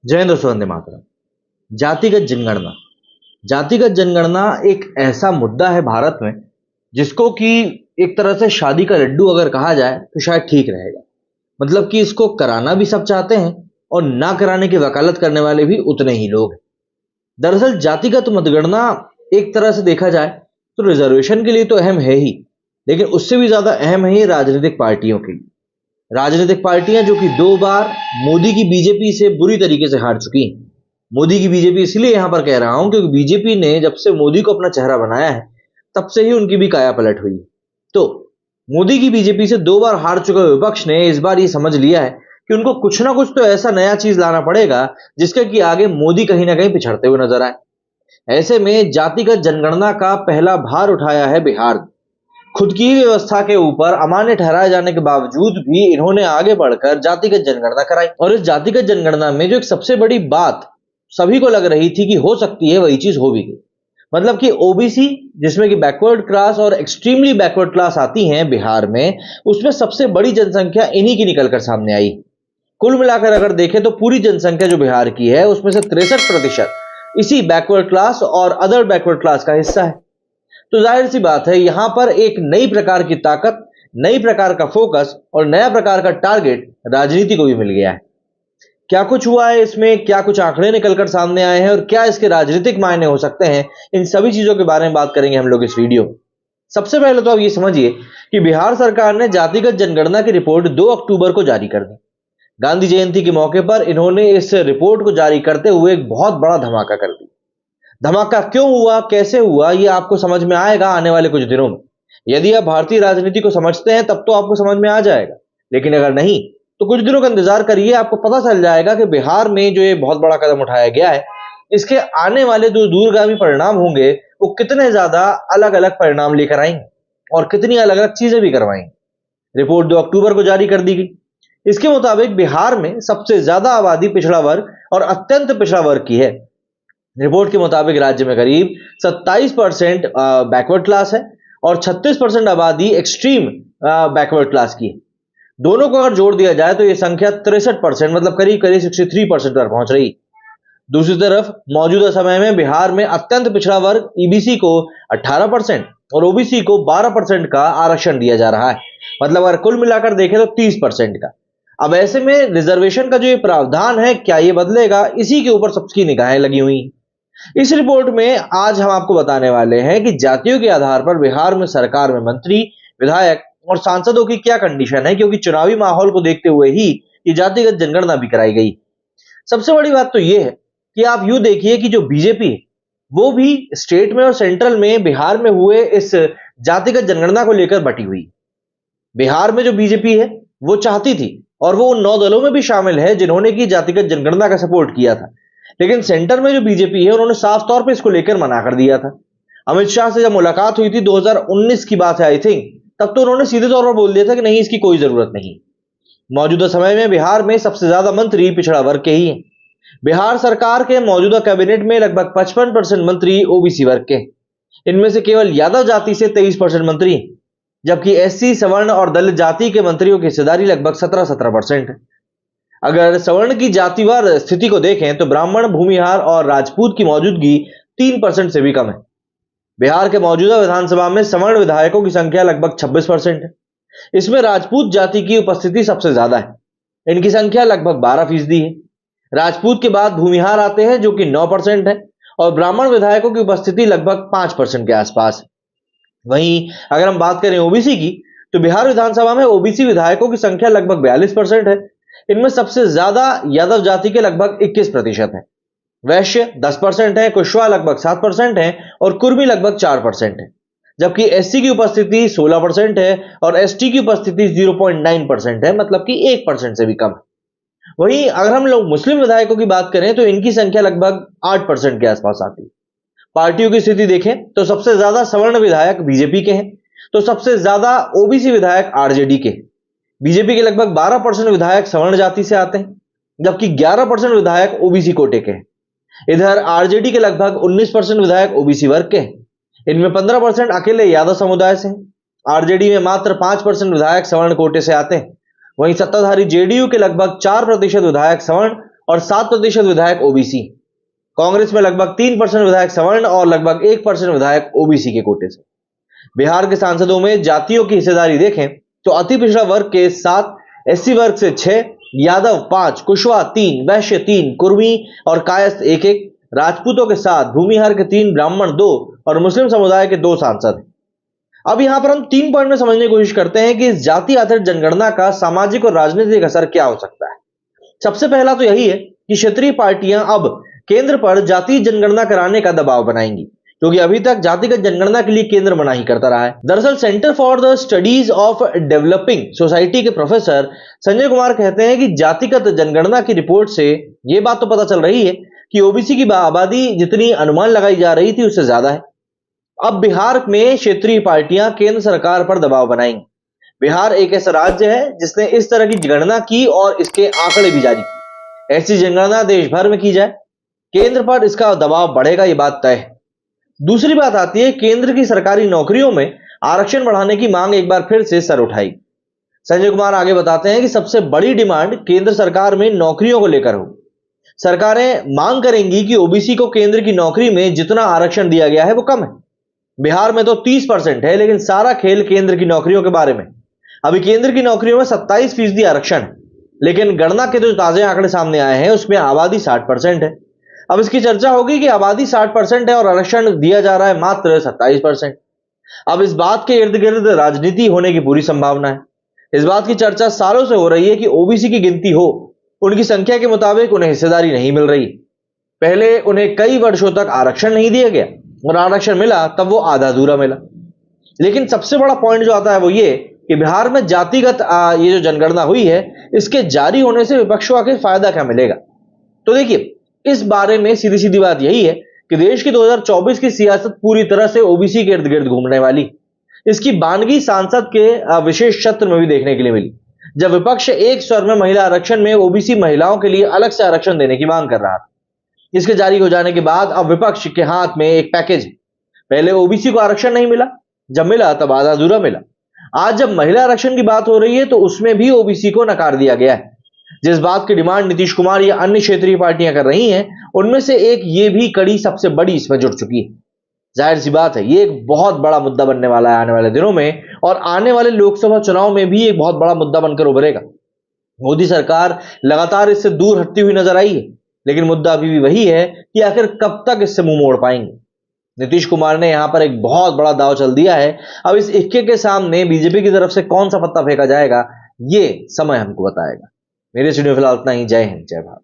जय हिंद दोस्तों, वंदे मातरम। जातिगत जनगणना। जातिगत जनगणना एक ऐसा मुद्दा है भारत में जिसको कि एक तरह से शादी का लड्डू अगर कहा जाए तो शायद ठीक रहेगा। मतलब कि इसको कराना भी सब चाहते हैं और ना कराने की वकालत करने वाले भी उतने ही लोग हैं। दरअसल जातिगत मतगणना एक तरह से देखा जाए तो रिजर्वेशन के लिए तो अहम है ही, लेकिन उससे भी ज्यादा अहम है ये राजनीतिक पार्टियों के लिए। राजनीतिक पार्टियां जो कि 2 बार मोदी की बीजेपी से बुरी तरीके से हार चुकी हैं। मोदी की बीजेपी इसलिए यहां पर कह रहा हूं क्योंकि बीजेपी ने जब से मोदी को अपना चेहरा बनाया है तब से ही उनकी भी काया पलट हुई है। तो मोदी की बीजेपी से 2 बार हार चुके विपक्ष ने इस बार ये समझ लिया है कि उनको कुछ ना कुछ तो ऐसा नया चीज लाना पड़ेगा जिसके कि आगे मोदी कहीं ना कहीं पिछड़ते हुए नजर आए। ऐसे में जातिगत जनगणना का पहला भार उठाया है बिहार ने। खुद की व्यवस्था के ऊपर अमान्य ठहराए जाने के बावजूद भी इन्होंने आगे बढ़कर जातिगत जनगणना कराई। और इस जातिगत जनगणना में जो एक सबसे बड़ी बात सभी को लग रही थी कि हो सकती है, वही चीज हो भी गई। मतलब कि ओबीसी, जिसमें कि बैकवर्ड क्लास और एक्सट्रीमली बैकवर्ड क्लास आती हैं बिहार में, उसमें सबसे बड़ी जनसंख्या इन्हीं की निकलकर सामने आई। कुल मिलाकर अगर देखें तो पूरी जनसंख्या जो बिहार की है उसमें से 63% इसी बैकवर्ड क्लास और अदर बैकवर्ड क्लास का हिस्सा है। तो जाहिर सी बात है, यहां पर एक नई प्रकार की ताकत, नई प्रकार का फोकस और नया प्रकार का टारगेट राजनीति को भी मिल गया है। क्या कुछ हुआ है इसमें, क्या कुछ आंकड़े निकलकर सामने आए हैं और क्या इसके राजनीतिक मायने हो सकते हैं, इन सभी चीजों के बारे में बात करेंगे हम लोग इस वीडियो में। सबसे पहले तो आप ये समझिए कि बिहार सरकार ने जातिगत जनगणना की रिपोर्ट 2 अक्टूबर को जारी कर दी। गांधी जयंती के मौके पर इन्होंने इस रिपोर्ट को जारी करते हुए एक बहुत बड़ा धमाका कर दिया। धमाका क्यों हुआ, कैसे हुआ, ये आपको समझ में आएगा आने वाले कुछ दिनों में। यदि आप भारतीय राजनीति को समझते हैं तब तो आपको समझ में आ जाएगा, लेकिन अगर नहीं तो कुछ दिनों का इंतजार करिए, आपको पता चल जाएगा कि बिहार में जो ये बहुत बड़ा कदम उठाया गया है, इसके आने वाले जो दूरगामी परिणाम होंगे वो कितने ज्यादा अलग अलग परिणाम लेकर आएंगे और कितनी अलग अलग चीजें भी करवाएंगे। रिपोर्ट 2 अक्टूबर को जारी कर दी गई। इसके मुताबिक बिहार में सबसे ज्यादा आबादी पिछड़ा वर्ग और अत्यंत पिछड़ा वर्ग की है। रिपोर्ट के मुताबिक राज्य में करीब 27% बैकवर्ड क्लास है और 36% आबादी एक्सट्रीम बैकवर्ड क्लास की है। दोनों को अगर जोड़ दिया जाए तो यह संख्या 63%, मतलब करीब करीब 63% पर पहुंच रही। दूसरी तरफ मौजूदा समय में बिहार में अत्यंत पिछड़ा वर्ग ईबीसी को 18% और ओबीसी को 12% का आरक्षण दिया जा रहा है। मतलब अगर कुल मिलाकर देखें तो 30% का। अब ऐसे में रिजर्वेशन का जो ये प्रावधान है, क्या ये बदलेगा, इसी के ऊपर सबकी निगाहें लगी हुई। इस रिपोर्ट में आज हम आपको बताने वाले हैं कि जातियों के आधार पर बिहार में सरकार में मंत्री, विधायक और सांसदों की क्या कंडीशन है, क्योंकि चुनावी माहौल को देखते हुए ही ये जातिगत जनगणना भी कराई गई। सबसे बड़ी बात तो ये है कि आप यूं देखिए कि जो बीजेपी है वो भी स्टेट में और सेंट्रल में बिहार में हुए इस जातिगत जनगणना को लेकर बटी हुई। बिहार में जो बीजेपी है वो चाहती थी और वो उन 9 दलों में भी शामिल है जिन्होंने की जातिगत जनगणना का सपोर्ट किया था, लेकिन सेंटर में जो बीजेपी है उन्होंने साफ तौर पे इसको लेकर मना कर दिया था। अमित शाह से जब मुलाकात हुई थी 2019 की बात है आई थिंक, तब तो उन्होंने सीधे तौर पर बोल दिया था कि नहीं, इसकी कोई जरूरत नहीं। मौजूदा समय में बिहार में सबसे ज्यादा मंत्री पिछड़ा वर्ग के ही हैं। बिहार सरकार के मौजूदा कैबिनेट में लगभग 55% मंत्री ओबीसी वर्ग के। इनमें से केवल यादव जाति से 23% मंत्री हैं, जबकि एससी, सवर्ण और दलित जाति के मंत्रियों की हिस्सेदारी लगभग 17% है। अगर सवर्ण की जातिवार स्थिति को देखें तो ब्राह्मण, भूमिहार और राजपूत की मौजूदगी 3% से भी कम है। बिहार के मौजूदा विधानसभा में सवर्ण विधायकों की संख्या लगभग 26% है। इसमें राजपूत जाति की उपस्थिति सबसे ज्यादा है, इनकी संख्या लगभग 12% है। राजपूत के बाद भूमिहार आते हैं जो कि 9% है और ब्राह्मण विधायकों की उपस्थिति लगभग 5% के आसपास है। वहीं अगर हम बात करें ओबीसी की तो बिहार विधानसभा में ओबीसी विधायकों की संख्या लगभग 42% है। इनमें सबसे ज्यादा यादव जाति के लगभग 21% है, वैश्य 10% है, कुशवाहा लगभग 7% है और कुर्मी लगभग 4% है। जबकि एससी की उपस्थिति 16% है और एसटी की उपस्थिति 0.9% है, मतलब कि 1% से भी कम है। वहीं अगर हम लोग मुस्लिम विधायकों की बात करें तो इनकी संख्या लगभग 8% के आसपास आती है। पार्टियों की स्थिति देखें तो सबसे ज्यादा सवर्ण विधायक बीजेपी के हैं, तो सबसे ज्यादा ओबीसी विधायक आरजेडी के हैं। बीजेपी के लगभग 12% विधायक सवर्ण जाति से आते हैं, जबकि 11% विधायक ओबीसी कोटे के हैं। इधर आरजेडी के लगभग 19% विधायक ओबीसी वर्ग के हैं। इनमें 15% अकेले यादव समुदाय से हैं। आरजेडी में मात्र 5% विधायक सवर्ण कोटे से आते हैं। वहीं सत्ताधारी जेडीयू के लगभग 4% विधायक सवर्ण और 7% विधायक ओबीसी। कांग्रेस में लगभग 3% विधायक सवर्ण और लगभग 1% विधायक ओबीसी के कोटे से। बिहार के सांसदों में जातियों की हिस्सेदारी देखें तो अति पिछड़ा वर्ग के 7, एससी वर्ग से 6, यादव 5, कुशवाहा 3, वैश्य 3, कुर्मी और कायस्थ 1-1, राजपूतों के 7, भूमिहार के 3, ब्राह्मण 2 और मुस्लिम समुदाय के 2 सांसद हैं। अब यहां पर हम 3 पॉइंट में समझने की कोशिश करते हैं कि इस जाति आधारित जनगणना का सामाजिक और राजनीतिक असर क्या हो सकता है। सबसे पहला तो यही है कि क्षेत्रीय पार्टियां अब केंद्र पर जाति जनगणना कराने का दबाव बनाएंगी, क्योंकि अभी तक जातिगत जनगणना के लिए केंद्र मनाही करता रहा है। दरअसल centre for the studies of developing society के प्रोफेसर संजय कुमार कहते हैं कि जातिगत जनगणना की रिपोर्ट से यह बात तो पता चल रही है कि ओबीसी की आबादी जितनी अनुमान लगाई जा रही थी उससे ज्यादा है। अब बिहार में क्षेत्रीय पार्टियां केंद्र सरकार पर दबाव बनाएंगी। बिहार एक ऐसा राज्य है जिसने इस तरह की गणना की और इसके आंकड़े भी जारी किए। ऐसी जनगणना देश भर में की जाए, केंद्र पर इसका दबाव बढ़ेगा, ये बात तय है। दूसरी बात आती है केंद्र की सरकारी नौकरियों में आरक्षण बढ़ाने की मांग एक बार फिर से सर उठाई। संजय कुमार आगे बताते हैं कि सबसे बड़ी डिमांड केंद्र सरकार में नौकरियों को लेकर होगी। सरकारें मांग करेंगी कि ओबीसी को केंद्र की नौकरी में जितना आरक्षण दिया गया है वो कम है। बिहार में तो 30% है, लेकिन सारा खेल केंद्र की नौकरियों के बारे में। अभी केंद्र की नौकरियों में 27% आरक्षण है, लेकिन गणना के जो ताजे आंकड़े सामने आए हैं उसमें आबादी 60% है। अब इसकी चर्चा होगी कि आबादी 60% है और आरक्षण दिया जा रहा है मात्र 27%। अब इस बात के इर्द गिर्द राजनीति होने की पूरी संभावना है। इस बात की चर्चा सालों से हो रही है कि ओबीसी की गिनती हो, उनकी संख्या के मुताबिक उन्हें हिस्सेदारी नहीं मिल रही। पहले उन्हें कई वर्षों तक आरक्षण नहीं दिया गया और आरक्षण मिला तब वो आधा अधूरा मिला। लेकिन सबसे बड़ा पॉइंट जो आता है वो ये कि बिहार में जातिगत ये जो जनगणना हुई है इसके जारी होने से विपक्ष को आखिर फायदा क्या मिलेगा। तो देखिए, इस बारे में सीधी सीधी बात यही है कि देश की 2024 की सियासत पूरी तरह से ओबीसी के इर्द गिर्द घूमने वाली। इसकी बानगी सांसद के विशेष सत्र में भी देखने के लिए मिली, जब विपक्ष एक स्वर में महिला आरक्षण में ओबीसी महिलाओं के लिए अलग से आरक्षण देने की मांग कर रहा था। इसके जारी हो जाने के बाद अब विपक्ष के हाथ में एक पैकेज है। पहले ओबीसी को आरक्षण नहीं मिला, जब मिला तब आधा अधूरा मिला। आज जब महिला आरक्षण की बात हो रही है तो उसमें भी ओबीसी को नकार दिया गया है। जिस बात की डिमांड नीतीश कुमार या अन्य क्षेत्रीय पार्टियां कर रही हैं, उनमें से एक ये भी कड़ी सबसे बड़ी इसमें जुड़ चुकी है। जाहिर सी बात है ये एक बहुत बड़ा मुद्दा बनने वाला है आने वाले दिनों में, और आने वाले लोकसभा चुनाव में भी एक बहुत बड़ा मुद्दा बनकर उभरेगा। मोदी सरकार लगातार इससे दूर हटती हुई नजर आई है, लेकिन मुद्दा अभी भी वही है कि आखिर कब तक इससे मुंह मोड़ पाएंगे। नीतीश कुमार ने यहां पर एक बहुत बड़ा दांव चल दिया है। अब इस इक्के के सामने बीजेपी की तरफ से कौन सा पत्ता फेंका जाएगा, ये समय हमको बताएगा। मेरे स्टूडियो फिलहाल इतना ही। जय हिंद, जय भारत।